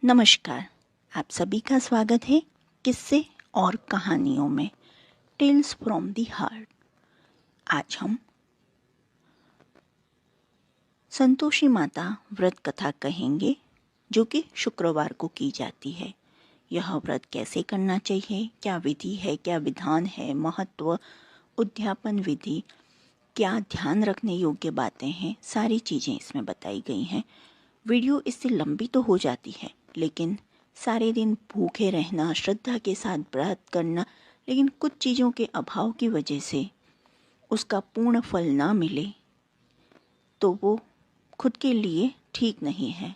नमस्कार, आप सभी का स्वागत है किस्से और कहानियों में टेल्स फ्रॉम द हार्ट। आज हम संतोषी माता व्रत कथा कहेंगे जो कि शुक्रवार को की जाती है। यह व्रत कैसे करना चाहिए, क्या विधि है, क्या विधान है, महत्व, उद्यापन विधि, क्या ध्यान रखने योग्य बातें हैं, सारी चीज़ें इसमें बताई गई हैं। वीडियो इससे लंबी तो हो जाती है, लेकिन सारे दिन भूखे रहना, श्रद्धा के साथ व्रत करना, लेकिन कुछ चीज़ों के अभाव की वजह से उसका पूर्ण फल ना मिले तो वो खुद के लिए ठीक नहीं है।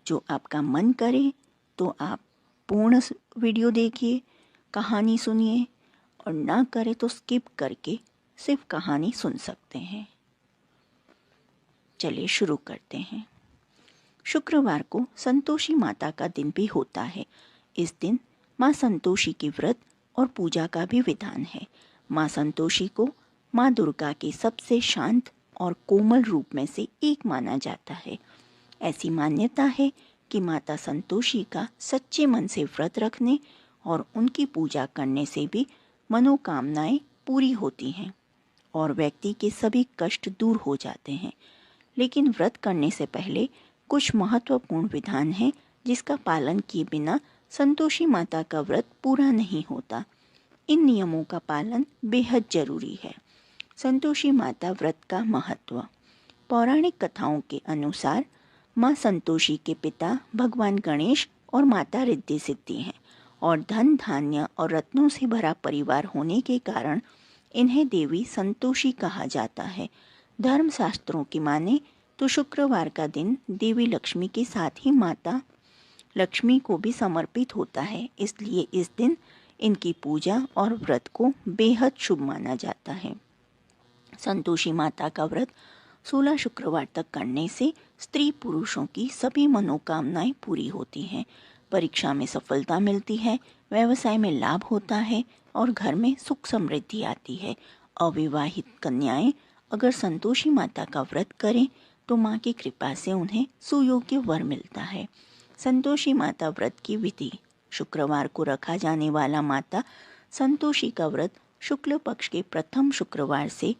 जो आपका मन करे तो आप पूर्ण वीडियो देखिए, कहानी सुनिए, और ना करे तो स्किप करके सिर्फ कहानी सुन सकते हैं। चलिए शुरू करते हैं। शुक्रवार को संतोषी माता का दिन भी होता है। इस दिन माँ संतोषी की व्रत और पूजा का भी विधान है। माँ संतोषी को माँ दुर्गा के सबसे शांत और कोमल रूप में से एक माना जाता है। ऐसी मान्यता है कि माता संतोषी का सच्चे मन से व्रत रखने और उनकी पूजा करने से भी मनोकामनाएं पूरी होती हैं और व्यक्ति के सभी कष्ट दूर हो जाते हैं। लेकिन व्रत करने से पहले कुछ महत्वपूर्ण विधान हैं जिसका पालन किए बिना संतोषी माता का व्रत पूरा नहीं होता। इन नियमों का पालन बेहद जरूरी है। संतोषी माता व्रत का महत्व। पौराणिक कथाओं के अनुसार माँ संतोषी के पिता भगवान गणेश और माता रिद्धि सिद्धि हैं और धन धान्य और रत्नों से भरा परिवार होने के कारण इन्हें देवी संतोषी कहा जाता है। धर्मशास्त्रों की माने तो शुक्रवार का दिन देवी लक्ष्मी के साथ ही माता लक्ष्मी को भी समर्पित होता है, इसलिए इस दिन इनकी पूजा और व्रत को बेहद शुभ माना जाता है। संतोषी माता का व्रत 16 शुक्रवार तक करने से स्त्री पुरुषों की सभी मनोकामनाएं पूरी होती हैं। परीक्षा में सफलता मिलती है, व्यवसाय में लाभ होता है और घर में सुख समृद्धि आती है। अविवाहित कन्याएं अगर संतोषी माता का व्रत करें तो माँ की कृपा से उन्हें सुयोग्य वर मिलता है। संतोषी माता व्रत की विधि। शुक्रवार को रखा जाने वाला माता संतोषी का व्रत शुक्ल पक्ष के प्रथम शुक्रवार से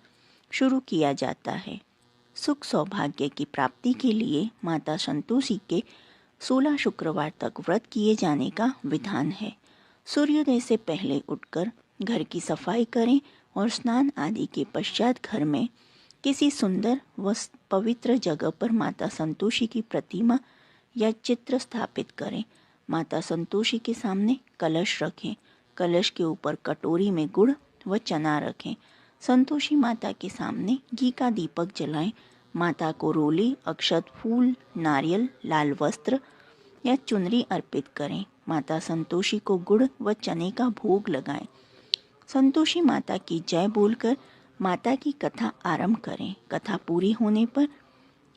शुरू किया जाता है। सुख सौभाग्य की प्राप्ति के लिए माता संतोषी के 16 शुक्रवार तक व्रत किए जाने का विधान है। सूर्योदय से पहले उठकर घर की सफाई करें और स्नान आदि के पश्चात घर में किसी सुंदर व पवित्र जगह पर माता संतोषी की प्रतिमा या चित्र स्थापित करें। माता संतोषी के सामने कलश रखें। कलश के ऊपर कटोरी में गुड़ व चना रखें। संतोषी माता के सामने घी का दीपक जलाएं। माता को रोली, अक्षत, फूल, नारियल, लाल वस्त्र या चुनरी अर्पित करें। माता संतोषी को गुड़ व चने का भोग लगाएं। संतोषी माता की जय बोलकर माता की कथा आरंभ करें। कथा पूरी होने पर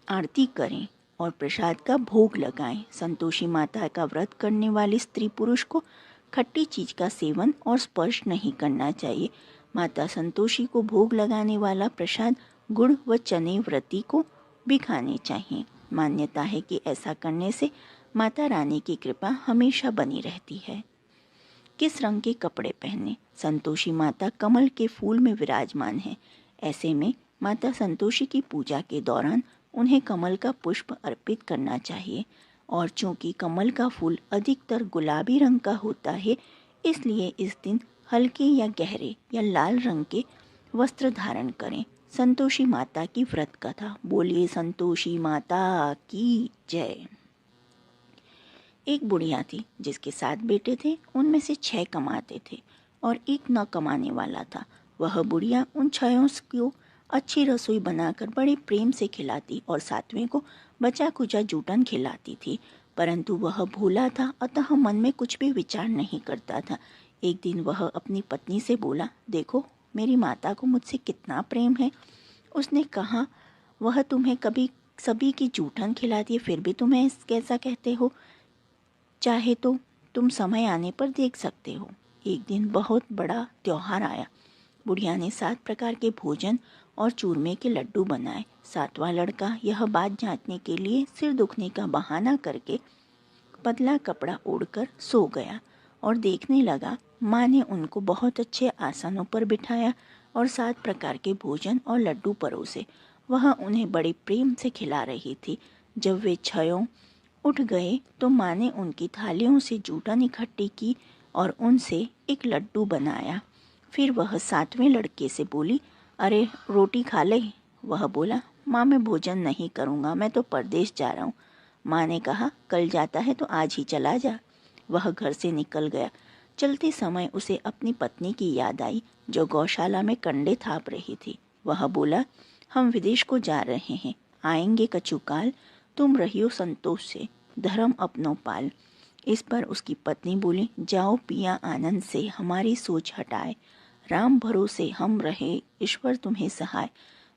आरती करें और प्रसाद का भोग लगाएं। संतोषी माता का व्रत करने वाले स्त्री पुरुष को खट्टी चीज का सेवन और स्पर्श नहीं करना चाहिए। माता संतोषी को भोग लगाने वाला प्रसाद गुड़ व चने व्रती को भी खाने चाहिए। मान्यता है कि ऐसा करने से माता रानी की कृपा हमेशा बनी रहती है। किस रंग के कपड़े पहने? संतोषी माता कमल के फूल में विराजमान है। ऐसे में माता संतोषी की पूजा के दौरान उन्हें कमल का पुष्प अर्पित करना चाहिए और चूंकि कमल का फूल अधिकतर गुलाबी रंग का होता है, इसलिए इस दिन हल्के या गहरे या लाल रंग के वस्त्र धारण करें। संतोषी माता की व्रत कथा। बोलिए संतोषी माता की जय। एक बुढ़िया थी जिसके 7 बेटे थे। उनमें से 6 कमाते थे और एक न कमाने वाला था। वह बुढ़िया उन 6 को अच्छी रसोई बनाकर बड़े प्रेम से खिलाती और 7वें को बचा कुचा जूठन खिलाती थी, परंतु वह भोला था, अतः मन में कुछ भी विचार नहीं करता था। एक दिन वह अपनी पत्नी से बोला, देखो मेरी माता को मुझसे कितना प्रेम है। उसने कहा, वह तुम्हें कभी सभी की जूठन खिलाती है, फिर भी तुम्हें कैसा कहते हो? चाहे तो तुम समय आने पर देख सकते हो। एक दिन बहुत बड़ा त्योहार आया। बुढ़िया ने 7 प्रकार के भोजन और चूरमे के लड्डू बनाए। 7वां लड़का यह बात जांचने के लिए सिर दुखने का बहाना करके पतला कपड़ा ओढ़कर सो गया और देखने लगा माँ ने उनको बहुत अच्छे आसनों पर बिठाया और 7 प्रकार के भोजन और लड्डू परोसे। वह उन्हें बड़े प्रेम से खिला रही थी। जब वे क्षयों उठ गए तो माँ ने उनकी थालियों से जूठन इकट्ठी की और उनसे एक लड्डू बनाया। फिर वह 7वें लड़के से बोली, अरे रोटी खा ले। वह बोला, माँ मैं भोजन नहीं करूँगा, मैं तो परदेश जा रहा हूँ। माँ ने कहा, कल जाता है तो आज ही चला जा। वह घर से निकल गया। चलते समय उसे अपनी पत्नी की याद आई जो गौशाला में कंडे थाप रही थी। वह बोला, हम विदेश को जा रहे हैं, आएंगे कछुकाल, तुम रहियो संतोष से, धर्म अपनो पाल। इस पर उसकी पत्नी बोली, जाओ पिया आनंद से, हमारी सोच हटाए, राम भरोसे हम रहे, ईश्वर तुम्हें सहाय।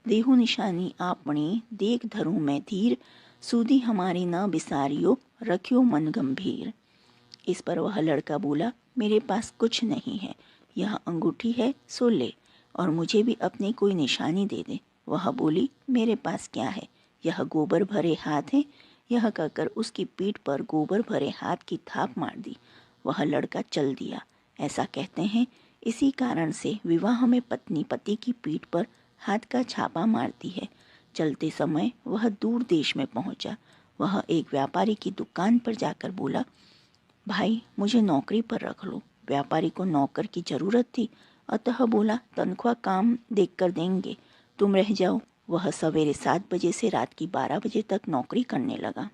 देहु निशानी आपणी, देख धरूं मैं धीर, सूदी हमारी न बिसारियो, रखियो मन गंभीर। इस पर वह लड़का बोला, मेरे पास कुछ नहीं है, यह अंगूठी है सो ले, और मुझे भी अपनी कोई निशानी दे दे। वह बोली, मेरे पास क्या है, यह गोबर भरे हाथ है। यह कहकर उसकी पीठ पर गोबर भरे हाथ की थाप मार दी। वह लड़का चल दिया। ऐसा कहते हैं, इसी कारण से विवाह में पत्नी पति की पीठ पर हाथ का छापा मारती है। चलते समय वह दूर देश में पहुंचा। वह एक व्यापारी की दुकान पर जाकर बोला, भाई मुझे नौकरी पर रख लो। व्यापारी को नौकर की जरूरत थी, अतः बोला, तनख्वाह काम देखकर देंगे, तुम रह जाओ। वह सवेरे 7 बजे से रात की 12 बजे तक नौकरी करने लगा।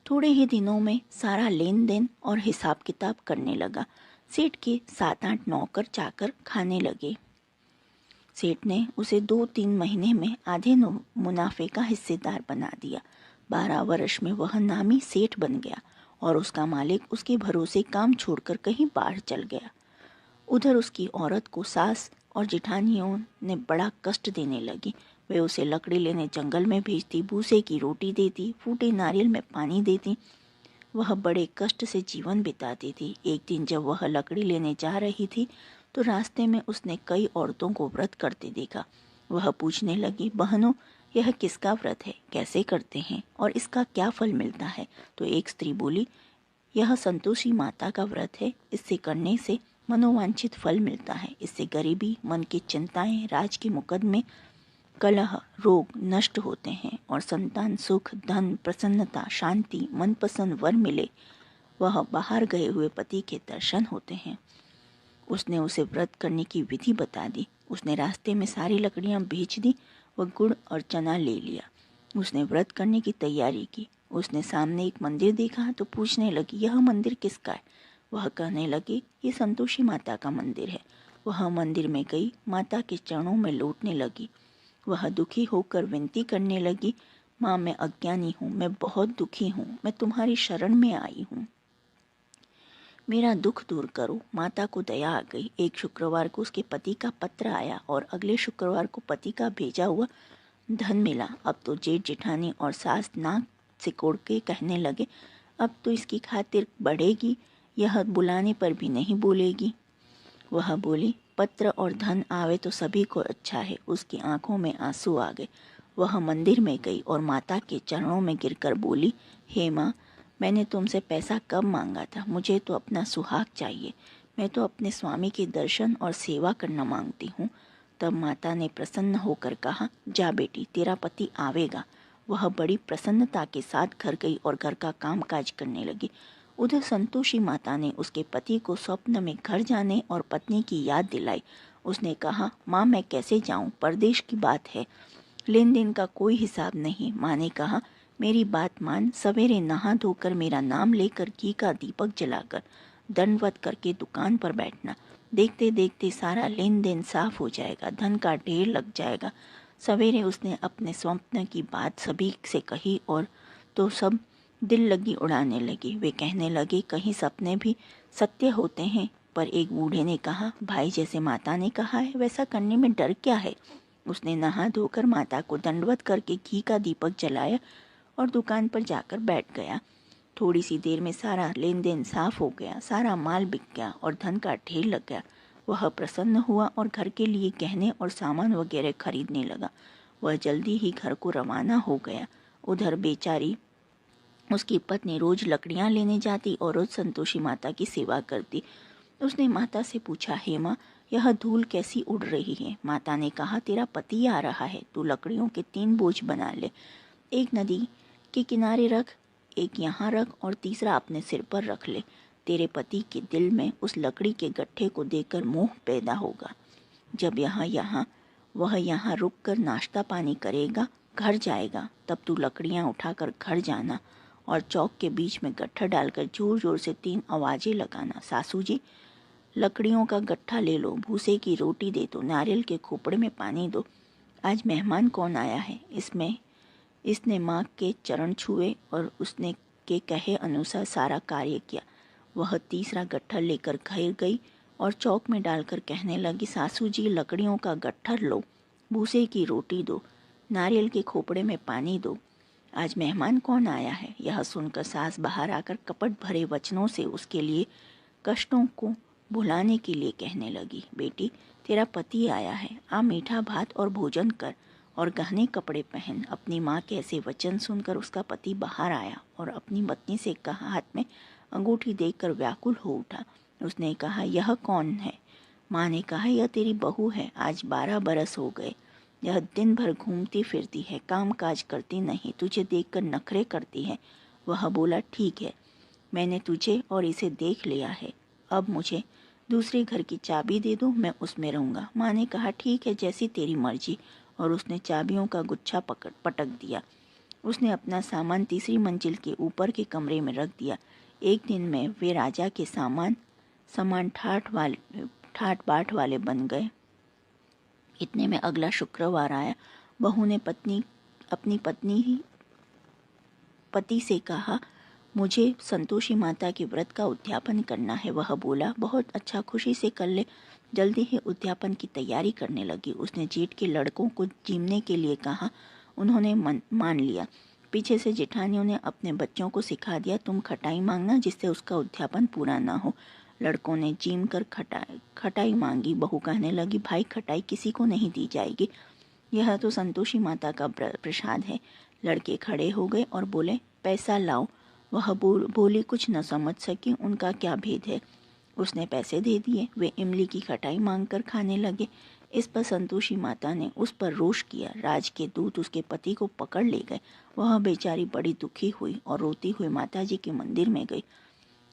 थोड़े ही दिनों में सारा लेन देन और हिसाब किताब करने लगा। सेठ के 7-8 नौकर चाकर खाने लगे। सेठ ने उसे 2-3 महीने में आधे मुनाफे का हिस्सेदार बना दिया। 12 वर्ष में वह नामी सेठ बन गया और उसका मालिक उसके भरोसे काम छोड़कर कहीं बाहर चल गया। उधर उसकी औरत को सास और जिठानियों ने बड़ा कष्ट देने लगी। वे उसे लकड़ी लेने जंगल में भेजती, भूसे की रोटी देती, फूटे नारियल में पानी देती। वह बड़े कष्ट से जीवन बिताती थी। एक दिन जब वह लकड़ी लेने जा रही थी तो रास्ते में उसने कई औरतों को व्रत करते देखा। वह पूछने लगी, बहनों यह किसका व्रत है, कैसे करते हैं और इसका क्या फल मिलता है? तो एक स्त्री बोली, यह संतोषी माता का व्रत है, इससे करने से मनोवांछित फल मिलता है। इससे गरीबी, मन की चिंताएं, राज के मुकदमे, कलह, रोग नष्ट होते हैं और संतान, सुख, धन, प्रसन्नता, शांति, मनपसंद वर मिले, वह बाहर गए हुए पति के दर्शन होते हैं। उसने उसे व्रत करने की विधि बता दी। उसने रास्ते में सारी लकड़ियां बेच दी व गुड़ और चना ले लिया। उसने व्रत करने की तैयारी की। उसने सामने एक मंदिर देखा तो पूछने लगी, यह मंदिर किसका है? वह कहने लगी, ये संतोषी माता का मंदिर है। वह मंदिर में गई, माता के चरणों में लौटने लगी। वह दुखी होकर विनती करने लगी, माँ मैं अज्ञानी हूँ, मैं बहुत दुखी हूँ, मैं तुम्हारी शरण में आई हूँ, मेरा दुख दूर करो। माता को दया आ गई। एक शुक्रवार को उसके पति का पत्र आया और अगले शुक्रवार को पति का भेजा हुआ धन मिला। अब तो जेठ जेठानी और सास नाक सिकोड़ के कहने लगे, अब तो इसकी खातिर बढ़ेगी, यह बुलाने पर भी नहीं बोलेगी। वह बोली, पत्र और धन आवे तो सभी को अच्छा है। उसकी आंखों में आंसू आ गए। वह मंदिर में गई और माता के चरणों में गिरकर बोली, हे माँ, मैंने तुमसे पैसा कब मांगा था? मुझे तो अपना सुहाग चाहिए। मैं तो अपने स्वामी के दर्शन और सेवा करना मांगती हूँ। तब माता ने प्रसन्न होकर कहा, जा बेटी, तेरा पति आवेगा। वह बड़ी प्रसन्नता के साथ घर गई और घर का कामकाज करने लगी। उधर संतोषी माता ने उसके पति को स्वप्न में घर जाने और पत्नी की याद दिलाई। उसने कहा, माँ मैं कैसे जाऊँ, परदेश की बात है, लेन देन का कोई हिसाब नहीं। माँ ने कहा, मेरी बात मान, सवेरे नहा धोकर मेरा नाम लेकर घी का दीपक जलाकर दंडवत करके दुकान पर बैठना। देखते देखते सारा लेन देन साफ हो जाएगा, धन का ढेर लग जाएगा। सवेरे उसने अपने स्वप्न की बात सभी से कही और तो सब दिल लगी उड़ाने लगे। वे कहने लगे, कहीं सपने भी सत्य होते हैं। पर एक बूढ़े ने कहा, भाई जैसे माता ने कहा है वैसा करने में डर क्या है? उसने नहा धोकर माता को दंडवत करके घी का दीपक जलाया और दुकान पर जाकर बैठ गया। थोड़ी सी देर में सारा लेन देन साफ हो गया, सारा माल बिक गया और धन का ढेर लग गया। वह प्रसन्न हुआ और घर के लिए गहने और सामान वगैरह खरीदने लगा। वह जल्दी ही घर को रवाना हो गया। उधर बेचारी उसकी पत्नी रोज लकड़ियां लेने जाती और रोज संतोषी माता की सेवा करती। उसने माता से पूछा, हे माँ, यह धूल कैसी उड़ रही है? माता ने कहा, तेरा पति आ रहा है, तू लकड़ियों के 3 बोझ बना ले। एक नदी के किनारे रख, एक यहाँ रख और तीसरा अपने सिर पर रख ले। तेरे पति के दिल में उस लकड़ी के गट्ठे को देखकर मोह पैदा होगा। जब वह यहाँ रुक कर नाश्ता पानी करेगा, घर जाएगा, तब तू लकड़ियाँ उठाकर घर जाना और चौक के बीच में गट्ठा डालकर जोर जोर से 3 आवाजें लगाना, सासू जी लकड़ियों का गट्ठा ले लो, भूसे की रोटी दे दो, नारियल के खोपड़े में पानी दो। आज मेहमान कौन आया है? इसने माँ के चरण छुए और उसने के कहे अनुसार सारा कार्य किया। वह तीसरा गट्ठर लेकर घर गई और चौक में डालकर कहने लगी, सासू जी लकड़ियों का गट्ठर लो, भूसे की रोटी दो, नारियल के खोपड़े में पानी दो। आज मेहमान कौन आया है? यह सुनकर सास बाहर आकर कपट भरे वचनों से उसके लिए कष्टों को भुलाने के लिए कहने लगी, बेटी तेरा पति आया है, आ मीठा भात और भोजन कर और गहने कपड़े पहन। अपनी माँ के ऐसे वचन सुनकर उसका पति बाहर आया और अपनी पत्नी से कहा, हाथ में अंगूठी देखकर व्याकुल हो उठा। उसने कहा, यह कौन है? माँ ने कहा, यह तेरी बहू है, आज 12 बरस हो गए। यह दिन भर घूमती फिरती है, काम काज करती नहीं, तुझे देखकर नखरे करती है। वह बोला, ठीक है, मैंने तुझे और इसे देख लिया है, अब मुझे दूसरे घर की चाबी दे दो, मैं उसमें रहूँगा। माँ ने कहा, ठीक है, जैसी तेरी मर्जी, और उसने चाबियों का गुच्छा पटक दिया। उसने अपना सामान तीसरी मंजिल के ऊपर के कमरे में रख दिया। एक दिन में वे राजा के सामान ठाट बाट वाले बन गए। इतने में अगला शुक्रवार आया। बहू ने अपनी पति से कहा, मुझे संतोषी माता के व्रत का उद्यापन करना है। वह बोला, बहुत अच्छा, खुशी से कर ले। जल्दी ही उद्यापन की तैयारी करने लगी। उसने जेठ के लड़कों को जीमने के लिए कहा, उन्होंने मान लिया। पीछे से जेठानियों ने अपने बच्चों को सिखा दिया, तुम खटाई मांगना जिससे उसका उद्यापन पूरा ना हो। लड़कों ने जीम कर खटाई मांगी। बहू कहने लगी, भाई खटाई किसी को नहीं दी जाएगी, यह तो संतोषी माता का प्रसाद है। लड़के खड़े हो गए और बोले, पैसा लाओ। वह बोली कुछ न समझ सकी, उनका क्या भेद है। उसने पैसे दे दिए। वे इमली की खटाई मांगकर खाने लगे। इस पर संतोषी माता ने उस पर रोष किया। राज के दूत उसके पति को पकड़ ले गए। वह बेचारी बड़ी दुखी हुई और रोती हुई माता जी के मंदिर में गई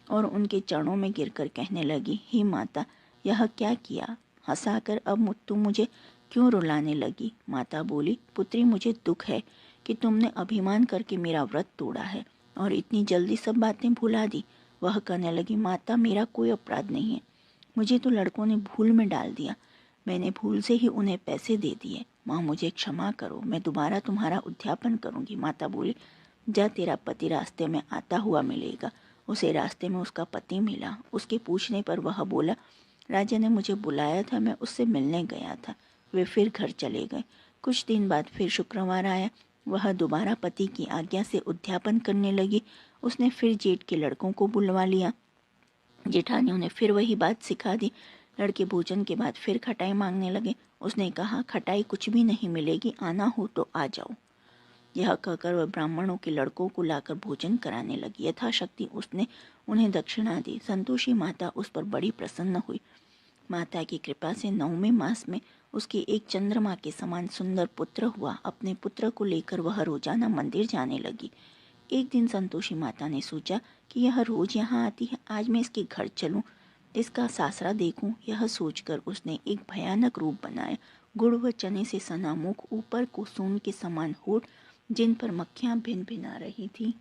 और उनके चरणों में गिरकर कहने लगी, हे माता, यह क्या किया? हंसाकर अब तुम मुझे क्यों रुलाने लगी? माता बोली, पुत्री, मुझे दुख है कि तुमने अभिमान करके मेरा व्रत तोड़ा है और इतनी जल्दी सब बातें भुला दी। वह कहने लगी, माता, मेरा कोई अपराध नहीं है, मुझे तो लड़कों ने भूल में डाल दिया, मैंने भूल से ही उन्हें पैसे दे दिए। माँ, मुझे क्षमा करो, मैं दोबारा तुम्हारा उद्यापन करूँगी। माता बोली, जा, तेरा पति रास्ते में आता हुआ मिलेगा। उसे रास्ते में उसका पति मिला। उसके पूछने पर वह बोला, राजा ने मुझे बुलाया था, मैं उससे मिलने गया था। वे फिर घर चले गए। कुछ दिन बाद फिर शुक्रवार आया। वह दोबारा पति की आज्ञा से उद्यापन करने लगी। उसने फिर जेठ के लड़कों को बुलवा लिया। जेठानियों ने फिर वही बात सिखा दी। लड़के भोजन के बाद फिर खटाई मांगने लगे। उसने कहा, खटाई कुछ भी नहीं मिलेगी, आना हो तो आ जाओ। यह कहकर वह ब्राह्मणों के लड़कों को लाकर भोजन कराने लगी। यथाशक्ति उसने उन्हें दक्षिणा दी। संतोषी माता उस पर बड़ी प्रसन्न हुई। माता की कृपा से 9वें मास में उसके एक चंद्रमा के समान सुंदर पुत्र हुआ। अपने पुत्र को लेकर वह रोजाना मंदिर जाने लगी। एक दिन संतोषी माता ने सोचा कि यह रोज यहाँ आती है, आज मैं इसके घर चलूं, इसका सासरा देखूं। यह सोचकर उसने एक भयानक रूप बनाया। गुड़ व चने से सना मुख, ऊपर को सोन के समान होठ, जिन पर मक्खियां भिन भिना रही थी।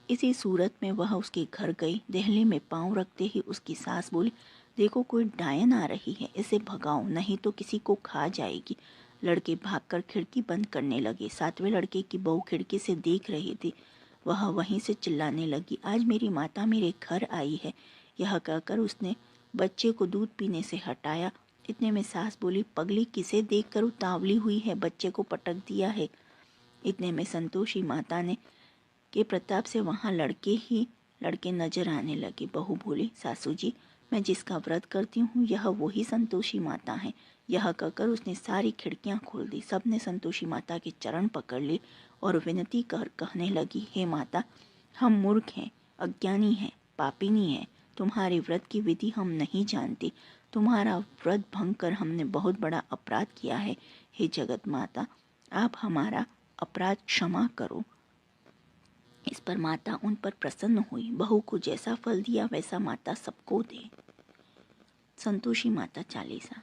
इसी सूरत में वह उसके घर गई। देहली में पांव रखते ही उसकी सास बोली, देखो कोई डायन आ रही है, इसे भगाओ, नहीं तो किसी को खा जाएगी। लड़के भागकर खिड़की बंद करने लगे। 7वें लड़के की बहू खिड़की से देख रही थी। वह वहीं से चिल्लाने लगी, आज मेरी माता मेरे घर आई है। यह कहकर उसने बच्चे को दूध पीने से हटाया। इतने में सास बोली, पगली, किसे देखकर उतावली हुई है, बच्चे को पटक दिया है। इतने में संतोषी माता ने के प्रताप से वहाँ लड़के नजर आने लगे। बहू बोली, सासू जी, मैं जिसका व्रत करती हूँ यह वही संतोषी माता है। यह कहकर उसने सारी खिड़कियाँ खोल दी। सबने संतोषी माता के चरण पकड़ लिए और विनती कर कहने लगी, हे माता, हम मूर्ख हैं, अज्ञानी हैं, पापिनी हैं। तुम्हारे व्रत की विधि हम नहीं जानती। तुम्हारा व्रत भंग कर हमने बहुत बड़ा अपराध किया है। हे जगत माता, आप हमारा अपराध क्षमा करो। इस पर माता उन पर प्रसन्न हुई। बहू को जैसा फल दिया वैसा माता सबको दे। संतोषी माता चालीसा।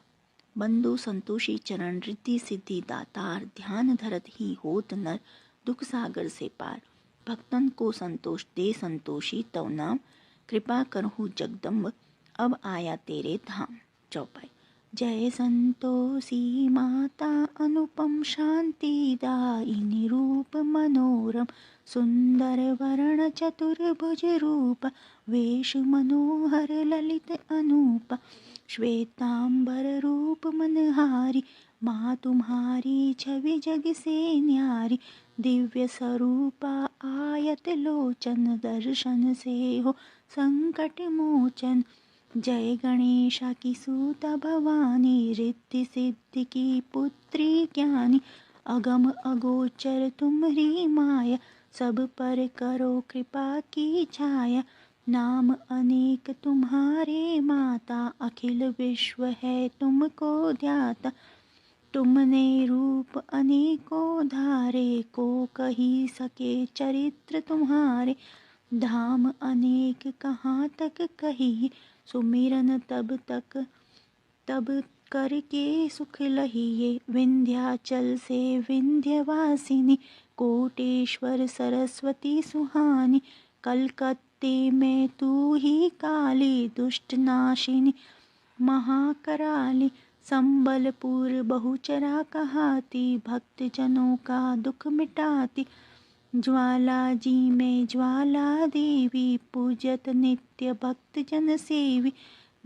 बंधु संतोषी चरण रिद्धि सिद्धि दातार, ध्यान धरत ही होत नर, दुख सागर से पार। भक्तन को संतोष दे संतोषी, तव नाम कृपा करहु जगदम्ब, अब आया तेरे धाम। चौपाई। जय संतोषी माता अनुपम शांति दायिनी, रूप मनोरम सुंदर वर्ण चतुर्भुज रूप, वेश मनोहर ललित अनूप, श्वेतांबर रूप मनहारी, माँ तुम्हारी छवि जग से न्यारी, दिव्य स्वरूपा आयत लोचन, दर्शन से हो संकट मोचन। जय गणेशा की सूता भवानी, रिद्धि सिद्धि की पुत्री ज्ञानी, अगम अगोचर तुम्हारी माया, सब पर करो कृपा की छाया। नाम अनेक तुम्हारे माता, अखिल विश्व है तुमको ध्याता, तुमने रूप अनेकों धारे, को कही सके चरित्र तुम्हारे। धाम अनेक कहाँ तक कही, सुमिरन तब करके सुख लहिए। विंध्याचल से विंध्यवासिनी, कोटेश्वर सरस्वती सुहानी, कलकत्ते में तू ही काली, दुष्ट नाशिनी महाकराली। संबलपुर बहुचरा कहाती, भक्त जनों का दुख मिटाती, ज्वाला जी में ज्वाला देवी, पूजत नित्य भक्त जन सेवी।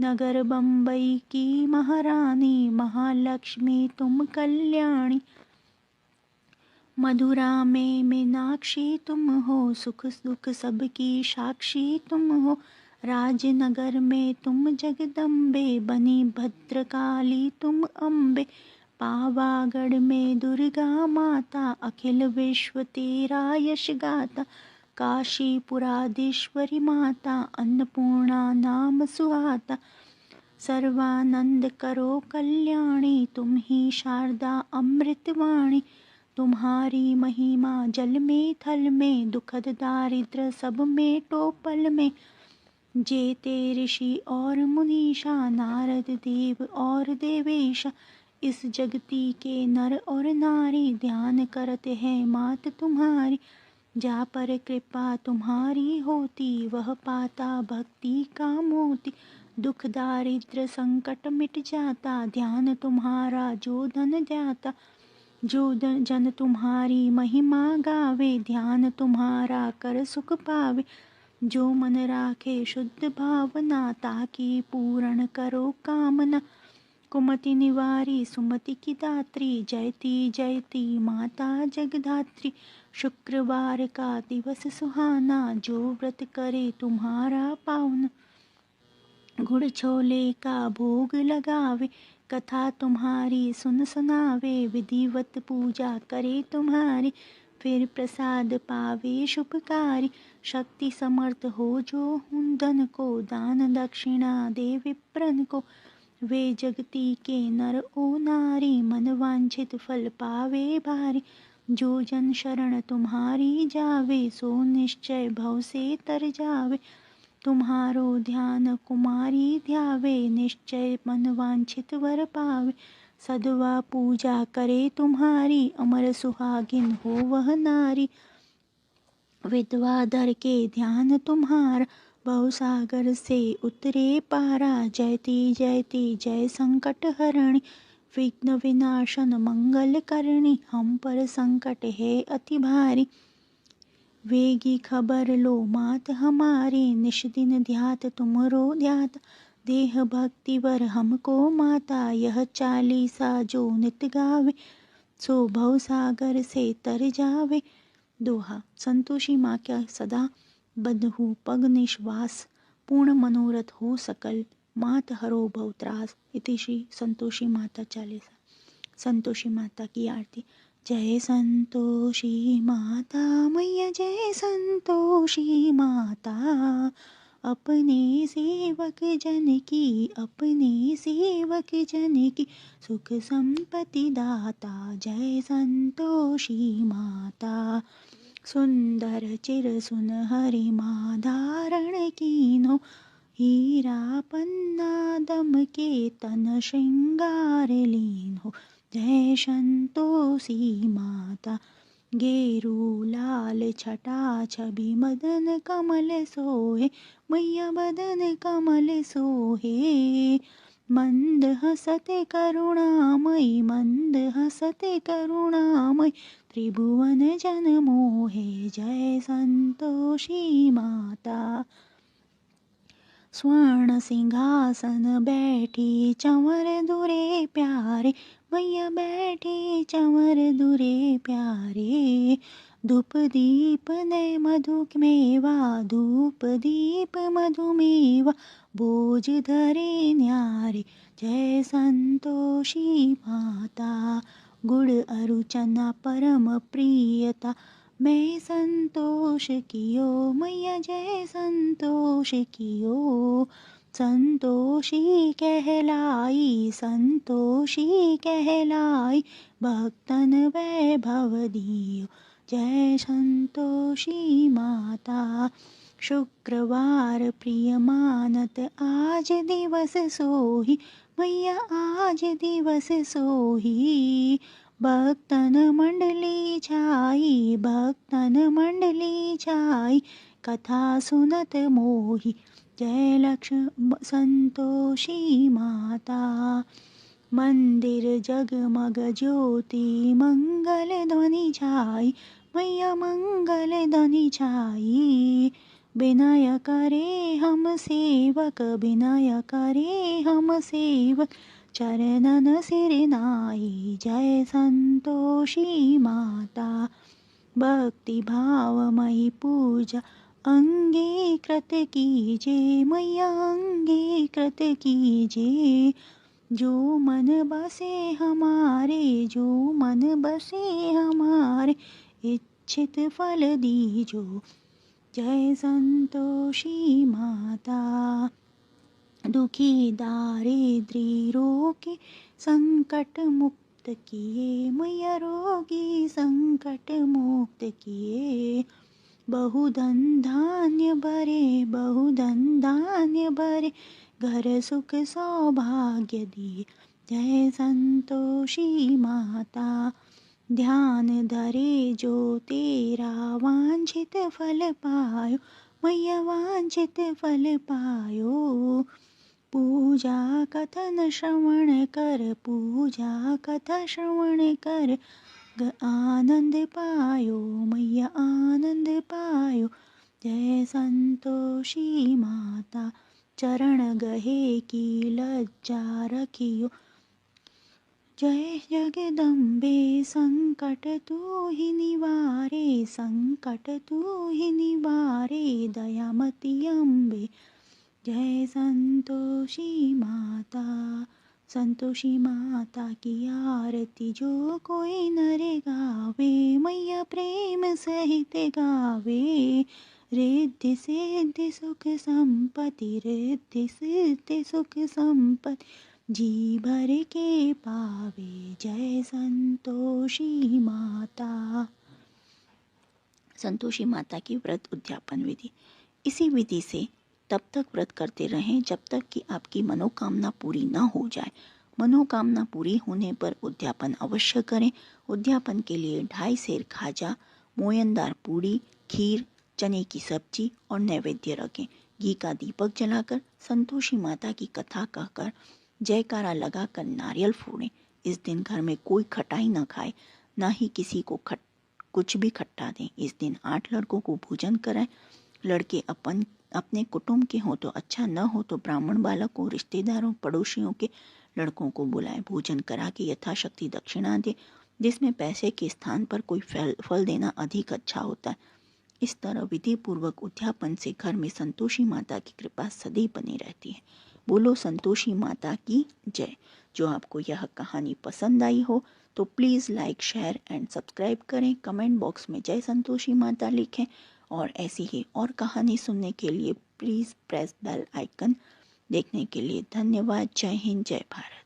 नगर बम्बई की महारानी, महालक्ष्मी तुम कल्याणी, मधुरा में मीनाक्षी तुम हो, सुख दुख सबकी साक्षी तुम हो। राजनगर में तुम जगदम्बे, बनी भद्रकाली तुम अम्बे। पावागढ़ में दुर्गा माता, अखिल विश्व तेरा यश गाता। काशीपुराधीश्वरी माता, अन्नपूर्णा नाम सुहाता। सर्वानंद करो कल्याणी, तुम ही शारदा अमृतवाणी। तुम्हारी महिमा जल में थल में, दुखद दारिद्र सब में टोपल में। जेते ऋषि और मुनीषा, नारद देव और देवेशा, इस जगती के नर और नारी, ध्यान करते हैं मात तुम्हारी। जा पर कृपा तुम्हारी होती, वह पाता भक्ति का मोती। दुख दारिद्र संकट मिट जाता, ध्यान तुम्हारा जो धन जाता। जो जन तुम्हारी महिमा गावे, ध्यान तुम्हारा कर सुख पावे। जो मन राखे शुद्ध भावना, ताकि पूर्ण करो कामना। कुमति निवारी सुमति की दात्री, जयती जयती माता जगधात्री। शुक्रवार का दिवस सुहाना, जो व्रत करे तुम्हारा पावन। गुड़ छोले का भोग लगावे, कथा तुम्हारी सुन सुनावे। विधिवत पूजा करे तुम्हारी, फिर प्रसाद पावे शुभकारी। शक्ति समर्थ हो जो धन को, दान दक्षिणा दे विप्रन को। वे जगती के नर ओ नारी, मन वांछित फल पावे भारी। जो जन शरण तुम्हारी जावे, सो निश्चय भव से तर जावे। तुम्हारो ध्यान कुमारी ध्यावे, निश्चय मन वांछित वर पावे। सदवा पूजा करे तुम्हारी, अमर सुहागिन हो वह नारी। विधवा धर के ध्यान तुम्हारा, भवसागर से उतरे पारा। जयती जयती जय संकट हरणी, विघ्न विनाशन मंगल करणी। हम पर संकट है अति भारी, वेगी खबर लो मात हमारी। निश दिन ध्यात तुमरो ध्यात, देह भक्ति वर हमको माता। यह चालीसा जो नित गावे, सो भव सागर से तर जावे। दोहा। संतोषी माँ क्या सदा बंधु पग निश्वास, पूर्ण मनोरथ हो सकल, मात हरो भव त्रास। इति श्री संतोषी माता चालीसा। संतोषी माता की आरती। जय संतोषी माता मैया जय संतोषी माता, अपने सेवक जन की सुख संपत्ति दाता। जय संतोषी माता, सुंदर चिर सुनहरी माँ धारण कीन्हो, हीरा पन्ना दम के तन श्रृंगार लीन्हो। जय संतोषी माता, गेरू लाल छटा छवि मदन कमल सोहे, मैया बदन कमल सोहे। मंद हसते करुणामयी त्रिभुवन जन मोहे। जय संतोषी माता, स्वर्ण सिंहासन बैठी चंवर दुरे प्यारे, मैया बैठी चंवर दुरे प्यारे। धूप दीप ने मधुमेवा, बोझ धरे न्यारे। जय संतोषी माता, गुड़ अरु चना परम प्रियता, मैं संतोष कियो मैया जय संतोष कियो। संतोषी कहलाई, भक्तन वैभव दियो। जय संतोषी माता, शुक्रवार प्रिय मानत आज दिवस सोही, मैया आज दिवस सोही। भक्तन मंडली छाई, कथा सुनत मोही। जय लक्ष्मी संतोषी माता, मंदिर जगमग ज्योति मंगल ध्वनि छाई, मैया मंगल ध्वनि छाई। विनय करे हम सेवक, चरणन सिर नाई। जय संतोषी माता, भक्ति भावमयी पूजा अंगीकृत कीजे, मैया अंगीकृत कीजे। जो मन बसे हमारे, इच्छित फल दीजो। जय संतोषी माता, दुखी दारिद्री रोगी संकट मुक्त किए, मैया रोगी संकट मुक्त किए। बहुधन धान्य भरे, घर सुख सौभाग्य दिए। जय संतोषी माता, ध्यान धरे जो तेरा वांछित फल पायो, मैया वांछित फल पायो। पूजा कथा श्रवण कर, आनंद पायो, मैया आनंद पायो। जय संतोषी माता, चरण गहे की लज्जा रखियो। जय जगदम्बे, संकट तू ही निवारे, दयामती अम्बे। जय संतोषी माता की आरती जो कोई नर गावे, मैया प्रेम सहित गावे। रिद्धि सिद्धि सुख संपत्ति, जी भर के पावे। जय संतोषी माता। संतोषी माता की व्रत उद्यापन विधि। इसी विधि से तब तक व्रत करते रहें जब तक कि आपकी मनोकामना पूरी न हो जाए। मनोकामना पूरी होने पर उद्यापन अवश्य करें। उद्यापन के लिए 2.5 सेर खाजा, मोयनदार पूड़ी, खीर, चने की सब्जी और नैवेद्य रखें। घी का दीपक जलाकर संतोषी माता की कथा कहकर जयकारा लगाकर नारियल फोड़ें। इस दिन घर में कोई खटाई न खाए, ना ही किसी को कुछ भी खट्टा दें। इस दिन 8 लड़कों को भोजन कराएं। लड़के अपने कुटुंब के हो तो अच्छा, न हो तो ब्राह्मण बालकों, रिश्तेदारों, पड़ोसियों के लड़कों को बुलाएं। भोजन करा के यथाशक्ति दक्षिणा दे, जिसमें पैसे के स्थान पर कोई फल देना अधिक अच्छा होता है। इस तरह विधि पूर्वक उद्यापन से घर में संतोषी माता की कृपा सदैव बनी रहती है। बोलो संतोषी माता की जय। जो आपको यह कहानी पसंद आई हो तो please like, share and subscribe करें। कमेंट बॉक्स में जय संतोषी माता लिखें और ऐसी ही और कहानी सुनने के लिए प्लीज़ प्रेस बेल आइकन। देखने के लिए धन्यवाद। जय हिंद, जय भारत।